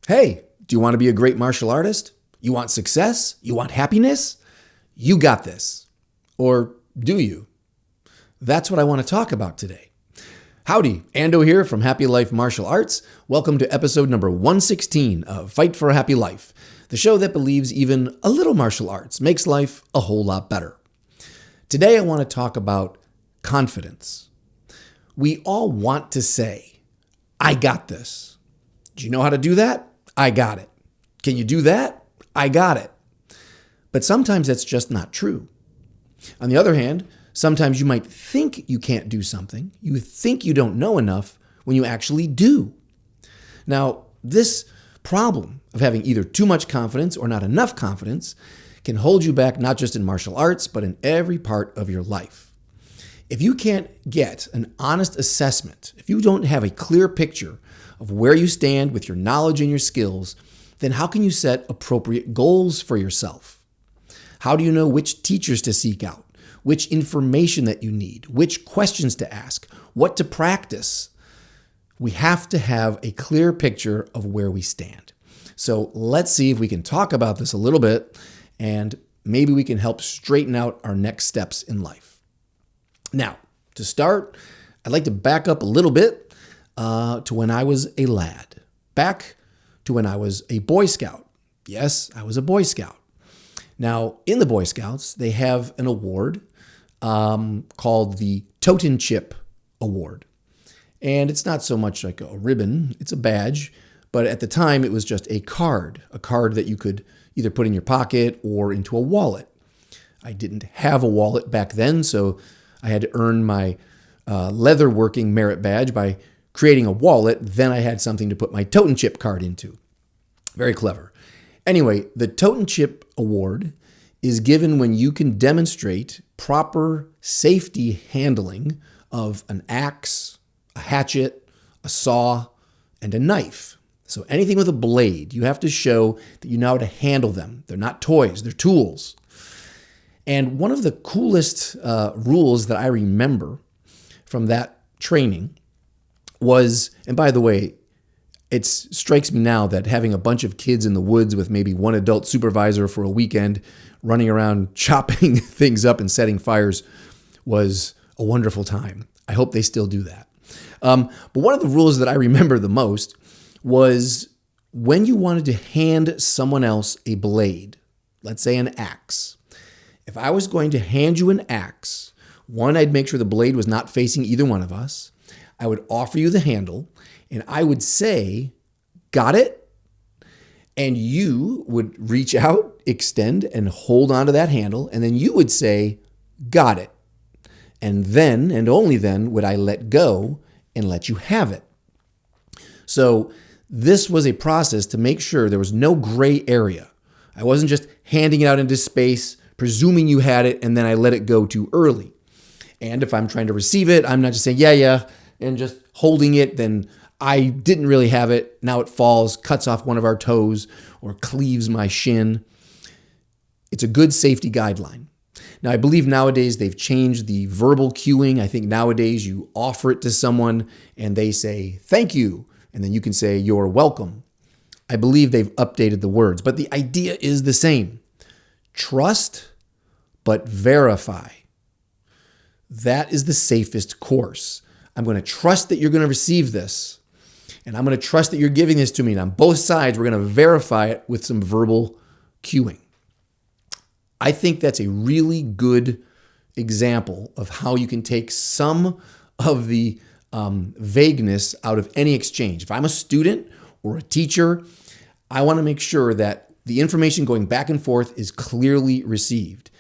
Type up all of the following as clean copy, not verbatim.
Hey, do you want to be a great martial artist? You want success? You want happiness? You got this. Or do you? That's what I want to talk about today. Howdy, Ando here from Happy Life Martial Arts. Welcome to episode number 116 of Fight for a Happy Life, the show that believes even a little martial arts makes life a whole lot better. Today I want to talk about confidence. We all want to say, I got this. Do you know how to do that? I got it. Can you do that? I got it. But sometimes that's just not true. On the other hand, sometimes you might think you can't do something. You think you don't know enough when you actually do. Now, this problem of having either too much confidence or not enough confidence can hold you back not just in martial arts, but in every part of your life. If you can't get an honest assessment, if you don't have a clear picture of where you stand with your knowledge and your skills, then how can you set appropriate goals for yourself? How do you know which teachers to seek out, which information that you need, which questions to ask, what to practice? We have to have a clear picture of where we stand. So let's see if we can talk about this a little bit, and maybe we can help straighten out our next steps in life. Now, to start, I'd like to back up a little bit to when I was a lad, back to when I was a Boy Scout. Yes, I was a Boy Scout. Now, in the Boy Scouts, they have an award called the Toten Chip Award. And it's not so much like a ribbon, it's a badge. But at the time, it was just a card that you could either put in your pocket or into a wallet. I didn't have a wallet back then, so I had to earn my leather working merit badge by creating a wallet. Then I had something to put my Toten Chip card into. Very clever. Anyway, the Toten Chip Award is given when you can demonstrate proper safety handling of an axe, a hatchet, a saw, and a knife. So anything with a blade, you have to show that you know how to handle them. They're not toys, they're tools. And one of the coolest rules that I remember from that training was, and by the way, it strikes me now that having a bunch of kids in the woods with maybe one adult supervisor for a weekend running around chopping things up and setting fires was a wonderful time. I hope they still do that. But one of the rules that I remember the most was when you wanted to hand someone else a blade, let's say an axe. If I was going to hand you an axe, one, I'd make sure the blade was not facing either one of us. I would offer you the handle, and I would say, got it? And you would reach out, extend, and hold onto that handle, and then you would say, got it. And then, and only then, would I let go and let you have it. So this was a process to make sure there was no gray area. I wasn't just handing it out into space, presuming you had it, and then I let it go too early. And if I'm trying to receive it, I'm not just saying, yeah, and just holding it, then I didn't really have it. Now it falls, cuts off one of our toes, or cleaves my shin. It's a good safety guideline. Now, I believe nowadays they've changed the verbal cueing. I think nowadays you offer it to someone and they say, thank you. And then you can say, you're welcome. I believe they've updated the words, but the idea is the same. Trust, but verify. That is the safest course. I'm going to trust that you're going to receive this, and I'm going to trust that you're giving this to me. And on both sides, we're going to verify it with some verbal cueing. I think that's a really good example of how you can take some of the vagueness out of any exchange. If I'm a student or a teacher, I want to make sure that the information going back and forth is clearly received.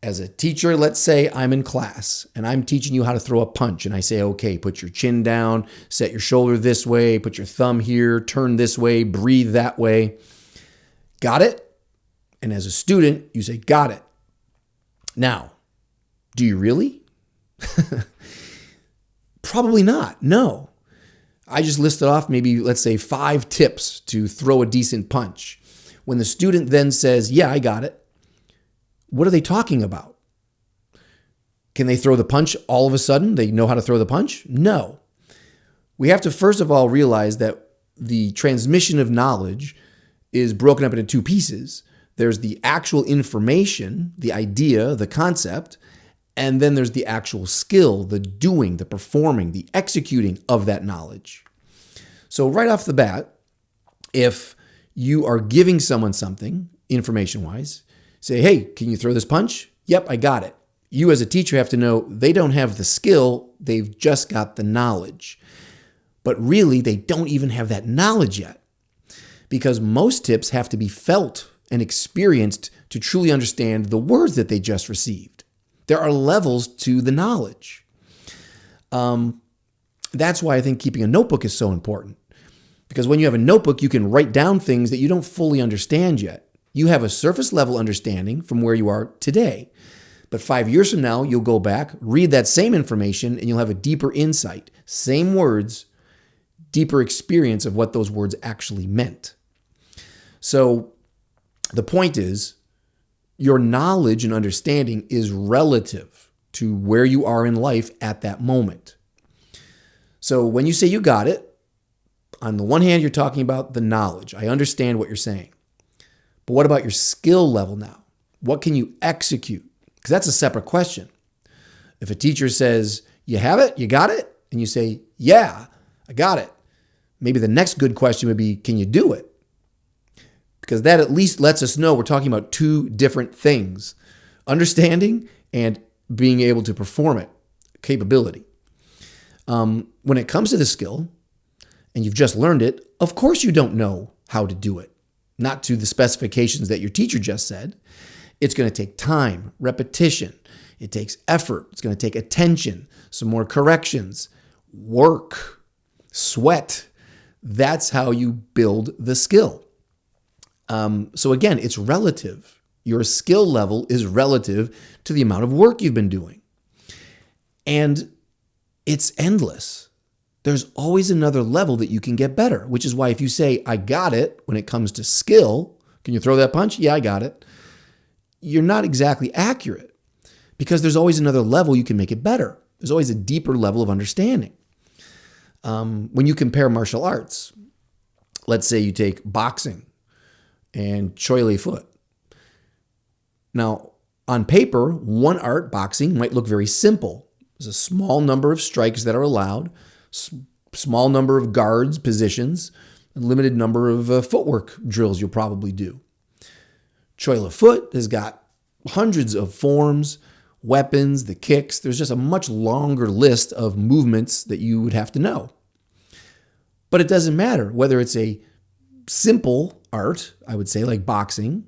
As a teacher, let's say I'm in class and I'm teaching you how to throw a punch, and I say, okay, put your chin down, set your shoulder this way, put your thumb here, turn this way, breathe that way. Got it? And as a student, you say, got it. Now, do you really? Probably not. No. I just listed off maybe, let's say, 5 tips to throw a decent punch. When the student then says, yeah, I got it, what are they talking about? Can they throw the punch all of a sudden? They know how to throw the punch? No. We have to first of all realize that the transmission of knowledge is broken up into two pieces. There's the actual information, the idea, the concept, and then there's the actual skill, the doing, the performing, the executing of that knowledge. So right off the bat, if you are giving someone something, information-wise, say, hey, can you throw this punch? Yep, I got it. You as a teacher have to know they don't have the skill, they've just got the knowledge. But really, they don't even have that knowledge yet, because most tips have to be felt and experienced to truly understand the words that they just received. There are levels to the knowledge. That's why I think keeping a notebook is so important. Because when you have a notebook, you can write down things that you don't fully understand yet. You have a surface level understanding from where you are today. But 5 years from now, you'll go back, read that same information, and you'll have a deeper insight. Same words, deeper experience of what those words actually meant. So the point is, your knowledge and understanding is relative to where you are in life at that moment. So when you say you got it, on the one hand, you're talking about the knowledge. I understand what you're saying. But what about your skill level now? What can you execute? Because that's a separate question. If a teacher says, you have it, you got it, and you say, yeah, I got it, maybe the next good question would be, can you do it? Because that at least lets us know we're talking about two different things, understanding and being able to perform it, capability. When it comes to the skill, and you've just learned it, of course you don't know how to do it. Not to the specifications that your teacher just said. It's going to take time, repetition. It takes effort. It's going to take attention, some more corrections, work, sweat. That's how you build the skill. So again, it's relative. Your skill level is relative to the amount of work you've been doing. And it's endless. There's always another level that you can get better, which is why if you say, I got it, when it comes to skill, can you throw that punch? Yeah, I got it. You're not exactly accurate because there's always another level you can make it better. There's always a deeper level of understanding. When you compare martial arts, let's say you take boxing and Choi Li Foot. Now, on paper, one art, boxing, might look very simple. There's a small number of strikes that are allowed, small number of guards, positions, a limited number of footwork drills you'll probably do. Choi Li Foot has got hundreds of forms, weapons, the kicks. There's just a much longer list of movements that you would have to know. But it doesn't matter whether it's a simple art, I would say, like boxing,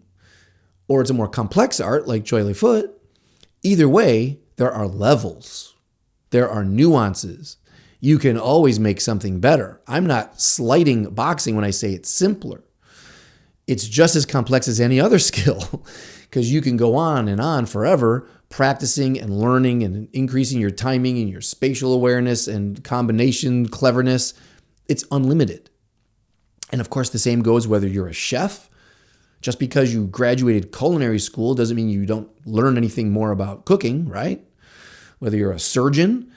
or it's a more complex art like Choi Li Foot. Either way, there are levels. There are nuances. You can always make something better. I'm not slighting boxing when I say it's simpler. It's just as complex as any other skill because you can go on forever practicing and learning and increasing your timing and your spatial awareness and combination cleverness. It's unlimited. And of course, the same goes whether you're a chef. Just because you graduated culinary school doesn't mean you don't learn anything more about cooking, right? Whether you're a surgeon,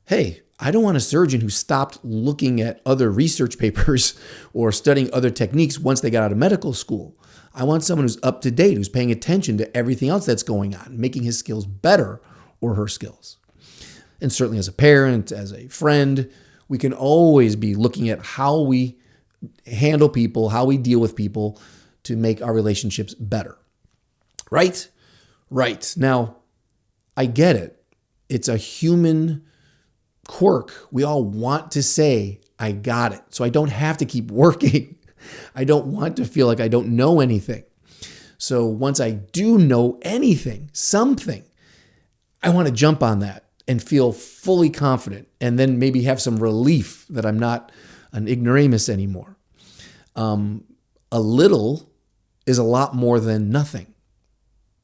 hey, I don't want a surgeon who stopped looking at other research papers or studying other techniques once they got out of medical school. I want someone who's up to date, who's paying attention to everything else that's going on, making his skills better or her skills. And certainly as a parent, as a friend, we can always be looking at how we handle people, how we deal with people to make our relationships better. Right? Right. Now, I get it. It's a human quirk. We all want to say, I got it. So I don't have to keep working. I don't want to feel like I don't know anything. So once I do know anything, something, I want to jump on that and feel fully confident and then maybe have some relief that I'm not an ignoramus anymore. A little is a lot more than nothing,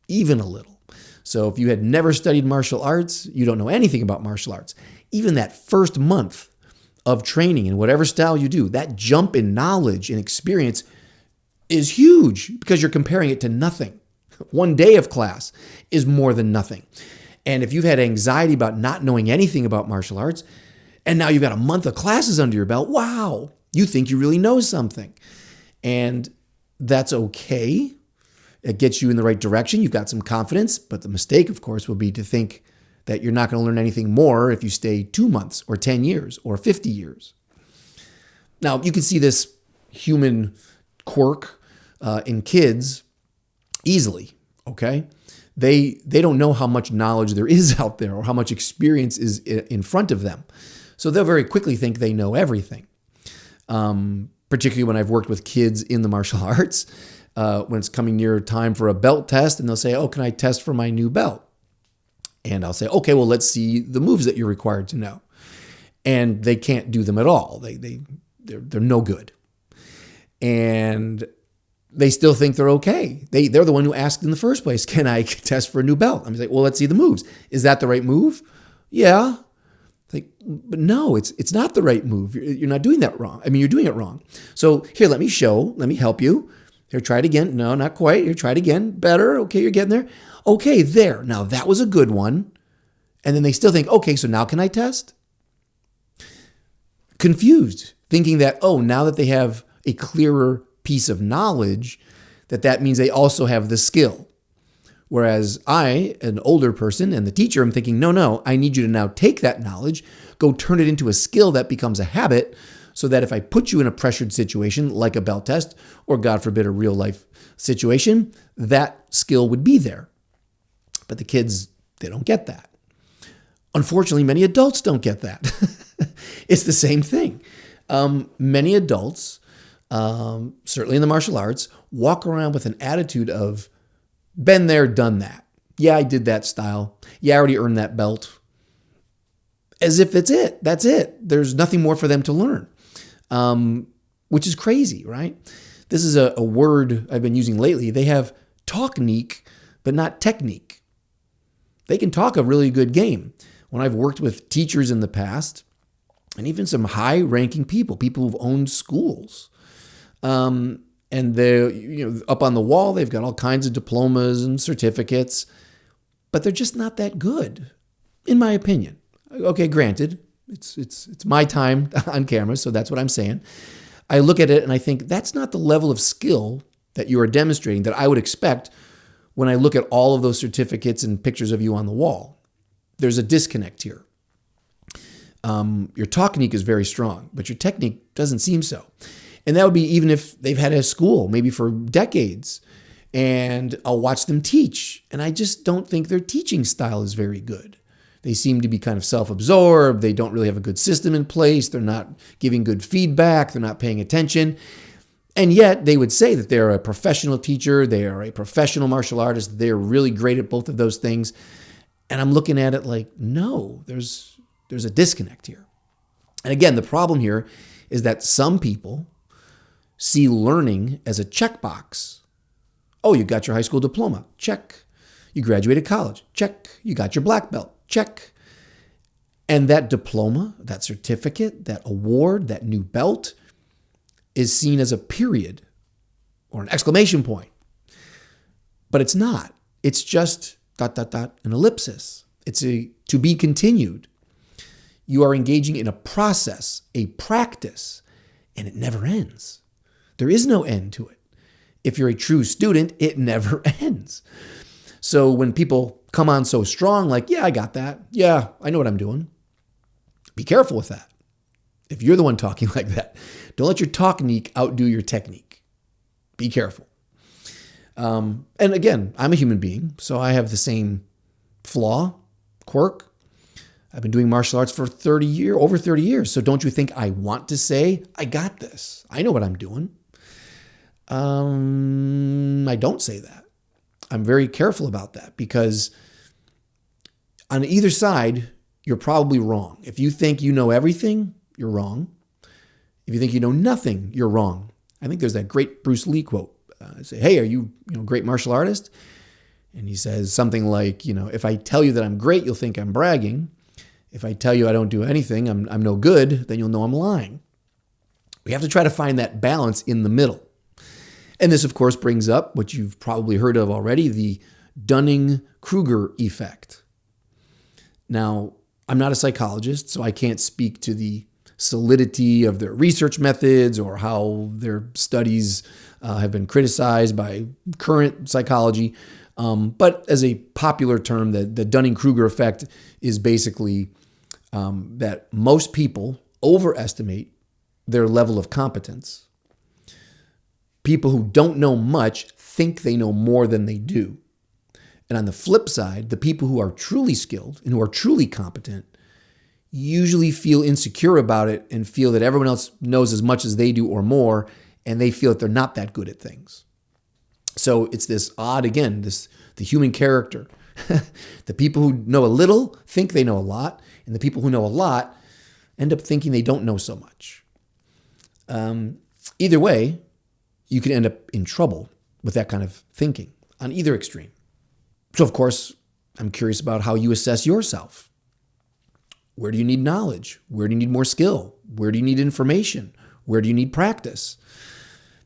even a little. So if you had never studied martial arts, you don't know anything about martial arts. Even that first month of training in whatever style you do, that jump in knowledge and experience is huge because you're comparing it to nothing. One day of class is more than nothing. And if you've had anxiety about not knowing anything about martial arts, and now you've got a month of classes under your belt, wow, You think you really know something. And that's okay. It gets you in the right direction. You've got some confidence. But the mistake, of course, will be to think that you're not going to learn anything more if you stay 2 months or 10 years or 50 years. Now, you can see this human quirk in kids easily, okay? They don't know how much knowledge there is out there or how much experience is in front of them. So they'll very quickly think they know everything. Particularly when I've worked with kids in the martial arts, when it's coming near time for a belt test, and they'll say, oh, can I test for my new belt? And I'll say, okay, well, let's see the moves that you're required to know. And they can't do them at all. They're no good. And they still think they're okay. They're the one who asked in the first place, can I test for a new belt? I'm like, well, let's see the moves. Is that the right move? Yeah. Like, but no, it's not the right move. You're not doing that wrong. I mean, you're doing it wrong. So here, let me help you. Here, try it again. No, not quite. Here, try it again. Better. Okay, you're getting there. Okay, there. Now that was a good one. And then they still think, okay, so now can I test? Confused, thinking that, oh, now that they have a clearer piece of knowledge, that means they also have the skill. Whereas I, an older person and the teacher, I'm thinking, no, I need you to now take that knowledge, go turn it into a skill that becomes a habit, so that if I put you in a pressured situation like a belt test, or God forbid, a real life situation, that skill would be there. But the kids, they don't get that. Unfortunately, many adults don't get that. It's the same thing. Many adults, certainly in the martial arts, walk around with an attitude of, been there, done that. Yeah, I did that style. Yeah, I already earned that belt. As if it's it. That's it. There's nothing more for them to learn, which is crazy, right? This is a word I've been using lately. They have talknique, but not technique. They can talk a really good game. When I've worked with teachers in the past, and even some high-ranking people who've owned schools, and they're up on the wall, they've got all kinds of diplomas and certificates, but they're just not that good, in my opinion. Okay, granted, it's my time on camera, so that's what I'm saying. I look at it and I think that's not the level of skill that you are demonstrating that I would expect when I look at all of those certificates and pictures of you on the wall. There's a disconnect here. Your technique is very strong, but your technique doesn't seem so. And that would be even if they've had a school, maybe for decades, and I'll watch them teach, and I just don't think their teaching style is very good. They seem to be kind of self-absorbed. They don't really have a good system in place. They're not giving good feedback. They're not paying attention. And yet they would say that they're a professional teacher. They are a professional martial artist. They're really great at both of those things. And I'm looking at it like, no, there's a disconnect here. And again, the problem here is that some people see learning as a checkbox. Oh, you got your high school diploma. Check. You graduated college. Check. You got your black belt. Check. And that diploma, that certificate, that award, that new belt is seen as a period or an exclamation point. But it's not. It's just ... an ellipsis. It's a to be continued. You are engaging in a process, a practice, and it never ends. There is no end to it. If you're a true student, it never ends. So when people come on so strong, like, yeah, I got that. Yeah, I know what I'm doing. Be careful with that. If you're the one talking like that, don't let your technique outdo your technique. Be careful. And again, I'm a human being, so I have the same flaw, quirk. I've been doing martial arts for over 30 years. So don't you think I want to say, I got this. I know what I'm doing. I don't say that. I'm very careful about that because on either side, you're probably wrong. If you think you know everything, you're wrong. If you think you know nothing, you're wrong. I think there's that great Bruce Lee quote. Say, hey, are you a great martial artist? And he says something like, if I tell you that I'm great, you'll think I'm bragging. If I tell you I don't do anything, I'm no good, then you'll know I'm lying. We have to try to find that balance in the middle. And this, of course, brings up what you've probably heard of already, the dunning-kruger effect. Now, I'm not a psychologist, so I can't speak to the solidity of their research methods or how their studies have been criticized by current psychology. But as a popular term, the dunning-kruger effect is basically that most people overestimate their level of competence. People who don't know much think they know more than they do. And on the flip side, the people who are truly skilled and who are truly competent usually feel insecure about it and feel that everyone else knows as much as they do or more, and they feel that they're not that good at things. So it's this odd, again, the human character. The people who know a little think they know a lot, and the people who know a lot end up thinking they don't know so much. Either way, you can end up in trouble with that kind of thinking on either extreme. So, of course, I'm curious about how you assess yourself. Where do you need knowledge? Where do you need more skill? Where do you need information? Where do you need practice?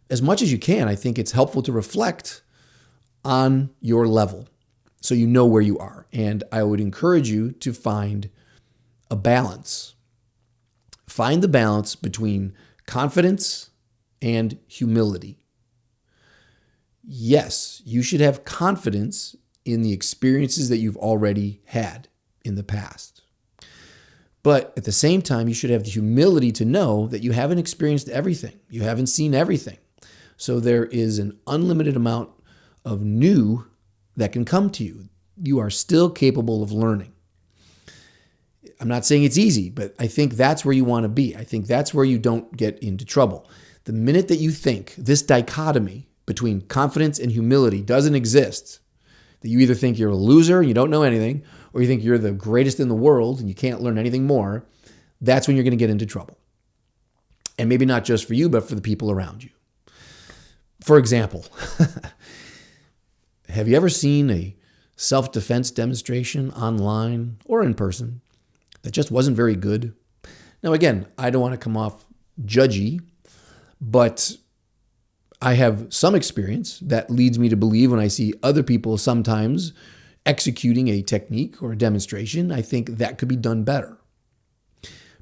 As much as you can, I think it's helpful to reflect on your level so you know where you are. And I would encourage you to find a balance. Find the balance between confidence and humility. Yes, you should have confidence in the experiences that you've already had in the past. But at the same time, you should have the humility to know that you haven't experienced everything. You haven't seen everything. So there is an unlimited amount of new that can come to you. You are still capable of learning. I'm not saying it's easy, but I think that's where you want to be. I think that's where you don't get into trouble. The minute that you think this dichotomy between confidence and humility doesn't exist, that you either think you're a loser and you don't know anything, or you think you're the greatest in the world and you can't learn anything more, that's when you're going to get into trouble. And maybe not just for you, but for the people around you. For example, have you ever seen a self-defense demonstration online or in person that just wasn't very good? Now, again, I don't want to come off judgy, but I have some experience that leads me to believe when I see other people sometimes executing a technique or a demonstration, I think that could be done better.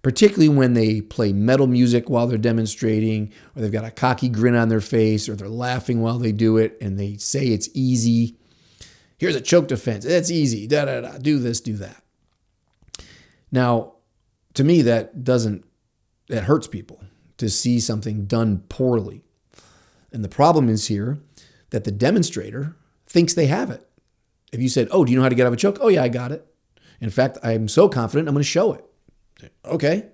Particularly when they play metal music while they're demonstrating, or they've got a cocky grin on their face, or they're laughing while they do it, and they say it's easy. Here's a choke defense. It's easy. Do this, do that. Now, to me, that hurts people to see something done poorly. And the problem is here that the demonstrator thinks they have it. If you said, "Oh, do you know how to get out of a choke?" "Oh, yeah, I got it. In fact, I'm so confident I'm going to show it." Okay.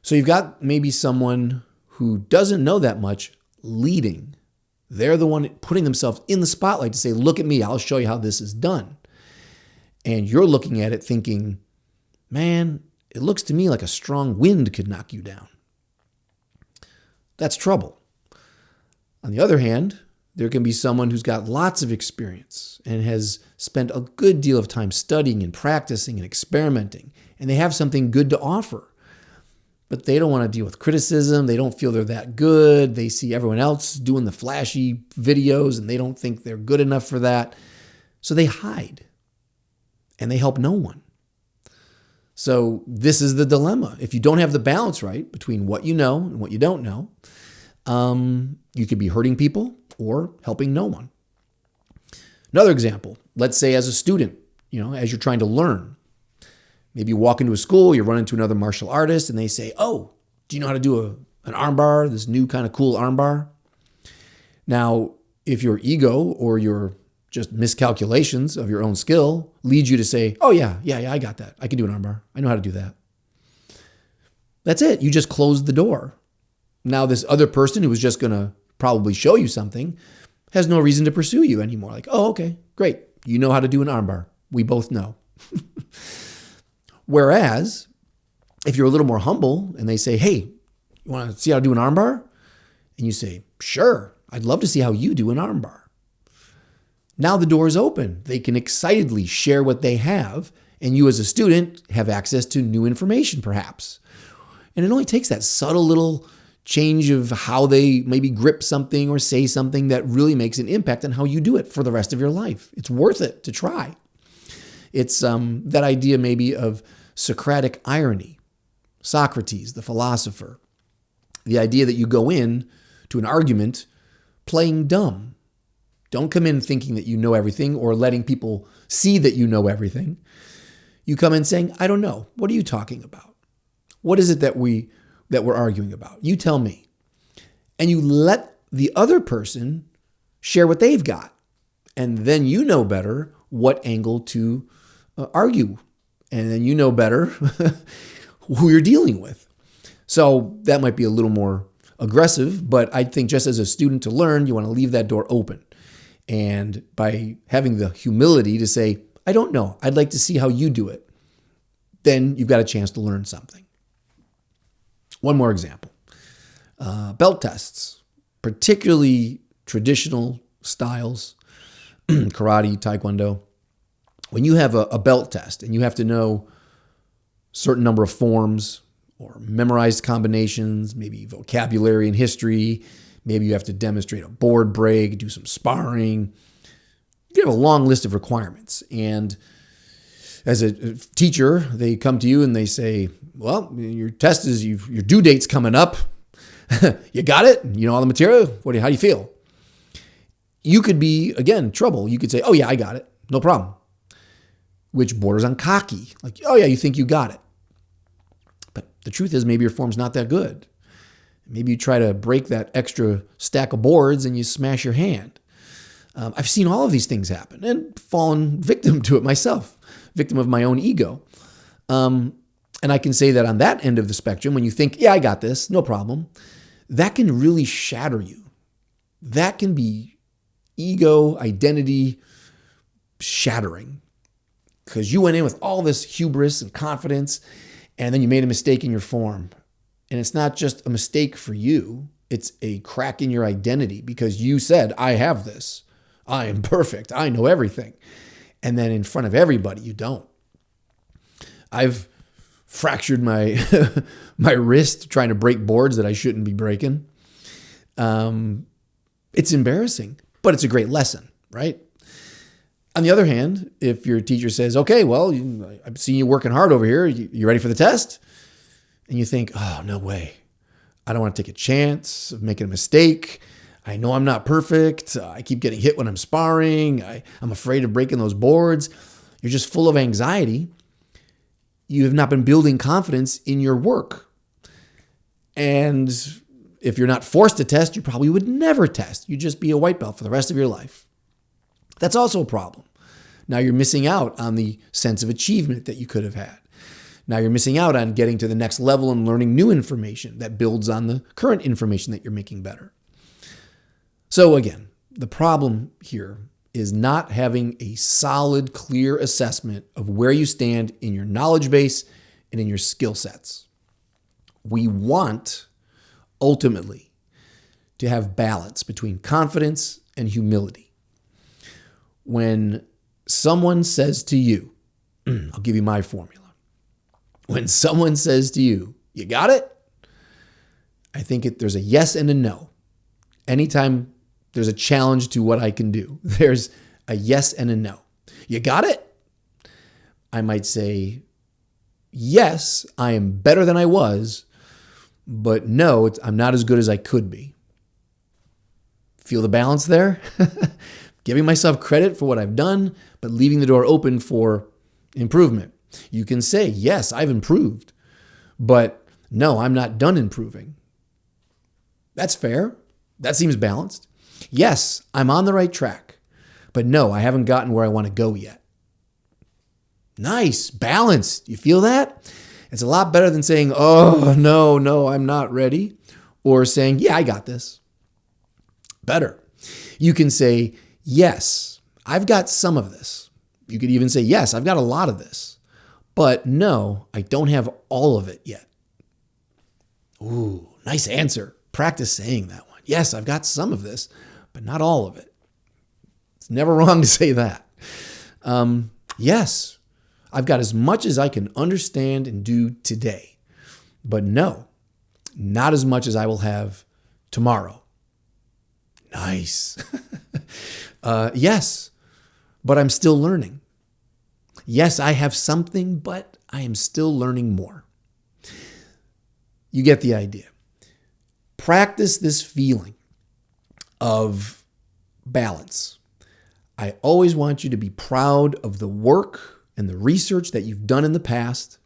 So you've got maybe someone who doesn't know that much leading. They're the one putting themselves in the spotlight to say, "Look at me, I'll show you how this is done." And you're looking at it thinking, "Man, it looks to me like a strong wind could knock you down." That's trouble. On the other hand, there can be someone who's got lots of experience and has spent a good deal of time studying and practicing and experimenting, and they have something good to offer. But they don't want to deal with criticism. They don't feel they're that good. They see everyone else doing the flashy videos, and they don't think they're good enough for that. So they hide, and they help no one. So this is the dilemma. If you don't have the balance right between what you know and what you don't know, you could be hurting people or helping no one. Another example, let's say as a student, as you're trying to learn, maybe you walk into a school, you run into another martial artist, and they say, "Oh, do you know how to do an armbar, this new kind of cool armbar?" Now, if your ego or your just miscalculations of your own skill leads you to say, "Oh, yeah, I got that. I can do an armbar. I know how to do that." That's it. You just closed the door. Now, this other person who was just going to probably show you something has no reason to pursue you anymore. Like, "Oh, okay, great. You know how to do an armbar. We both know." Whereas, if you're a little more humble and they say, "Hey, you want to see how to do an armbar?" And you say, "Sure, I'd love to see how you do an armbar." Now the door is open. They can excitedly share what they have, and you as a student have access to new information perhaps. And it only takes that subtle little change of how they maybe grip something or say something that really makes an impact on how you do it for the rest of your life. It's worth it to try. It's that idea maybe of Socratic irony. Socrates, the philosopher. The idea that you go in to an argument playing dumb. Don't come in thinking that you know everything or letting people see that you know everything. You come in saying, I don't know. What are you talking about? What is it that we're arguing about? You tell me. And you let the other person share what they've got. And then you know better what angle to argue. And then you know better who you're dealing with. So that might be a little more aggressive, but I think just as a student to learn, you want to leave that door open. And by having the humility to say, I don't know, I'd like to see how you do it, then you've got a chance to learn something. One more example. Belt tests, particularly traditional styles, karate, taekwondo. When you have a belt test and you have to know a certain number of forms or memorized combinations, maybe vocabulary and history, maybe you have to demonstrate a board break, do some sparring. You have a long list of requirements. And as a teacher, they come to you and they say, well, your test is, your due date's coming up. You got it? You know all the material? How do you feel? You could be, again, trouble. You could say, oh yeah, I got it. No problem. Which borders on cocky. Like, oh yeah, you think you got it. But the truth is maybe your form's not that good. Maybe you try to break that extra stack of boards and you smash your hand. I've seen all of these things happen and fallen victim to it myself, victim of my own ego. And I can say that on that end of the spectrum, when you think, yeah, I got this, no problem, that can really shatter you. That can be ego, identity shattering because you went in with all this hubris and confidence and then you made a mistake in your form. And it's not just a mistake for you. It's a crack in your identity because you said, I have this. I am perfect. I know everything. And then in front of everybody, you don't. I've fractured my my wrist trying to break boards that I shouldn't be breaking. It's embarrassing, but it's a great lesson, right? On the other hand, if your teacher says, okay, well, I've seen you working hard over here. You ready for the test? And you think, oh, no way. I don't want to take a chance of making a mistake. I know I'm not perfect. I keep getting hit when I'm sparring. I'm afraid of breaking those boards. You're just full of anxiety. You have not been building confidence in your work. And if you're not forced to test, you probably would never test. You'd just be a white belt for the rest of your life. That's also a problem. Now you're missing out on the sense of achievement that you could have had. Now you're missing out on getting to the next level and learning new information that builds on the current information that you're making better. So again, the problem here is not having a solid, clear assessment of where you stand in your knowledge base and in your skill sets. We want, ultimately, to have balance between confidence and humility. When someone says to you, I'll give you my formula. When someone says to you, you got it? I think there's a yes and a no. Anytime there's a challenge to what I can do, there's a yes and a no. You got it? I might say, yes, I am better than I was, but no, I'm not as good as I could be. Feel the balance there? Giving myself credit for what I've done, but leaving the door open for improvement. You can say, yes, I've improved, but no, I'm not done improving. That's fair. That seems balanced. Yes, I'm on the right track, but no, I haven't gotten where I want to go yet. Nice, balanced. You feel that? It's a lot better than saying, oh, no, I'm not ready, or saying, yeah, I got this. Better. You can say, yes, I've got some of this. You could even say, yes, I've got a lot of this, but no, I don't have all of it yet. Ooh, nice answer. Practice saying that one. Yes, I've got some of this, but not all of it. It's never wrong to say that. Yes, I've got as much as I can understand and do today, but no, not as much as I will have tomorrow. Nice. Yes, but I'm still learning. Yes, I have something, but I am still learning more. You get the idea. Practice this feeling of balance. I always want you to be proud of the work and the research that you've done in the past.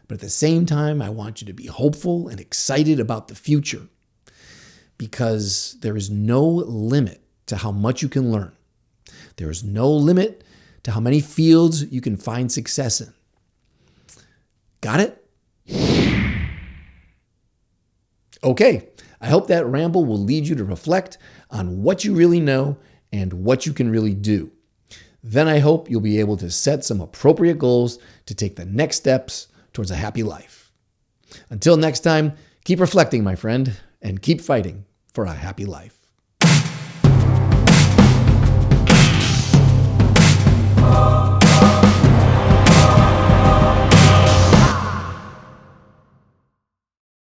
But at the same time, I want you to be hopeful and excited about the future, because there is no limit to how much you can learn. There is no limit to how many fields you can find success in. Got it? Okay, I hope that ramble will lead you to reflect on what you really know and what you can really do. Then I hope you'll be able to set some appropriate goals to take the next steps towards a happy life. Until next time, keep reflecting, my friend, and keep fighting for a happy life.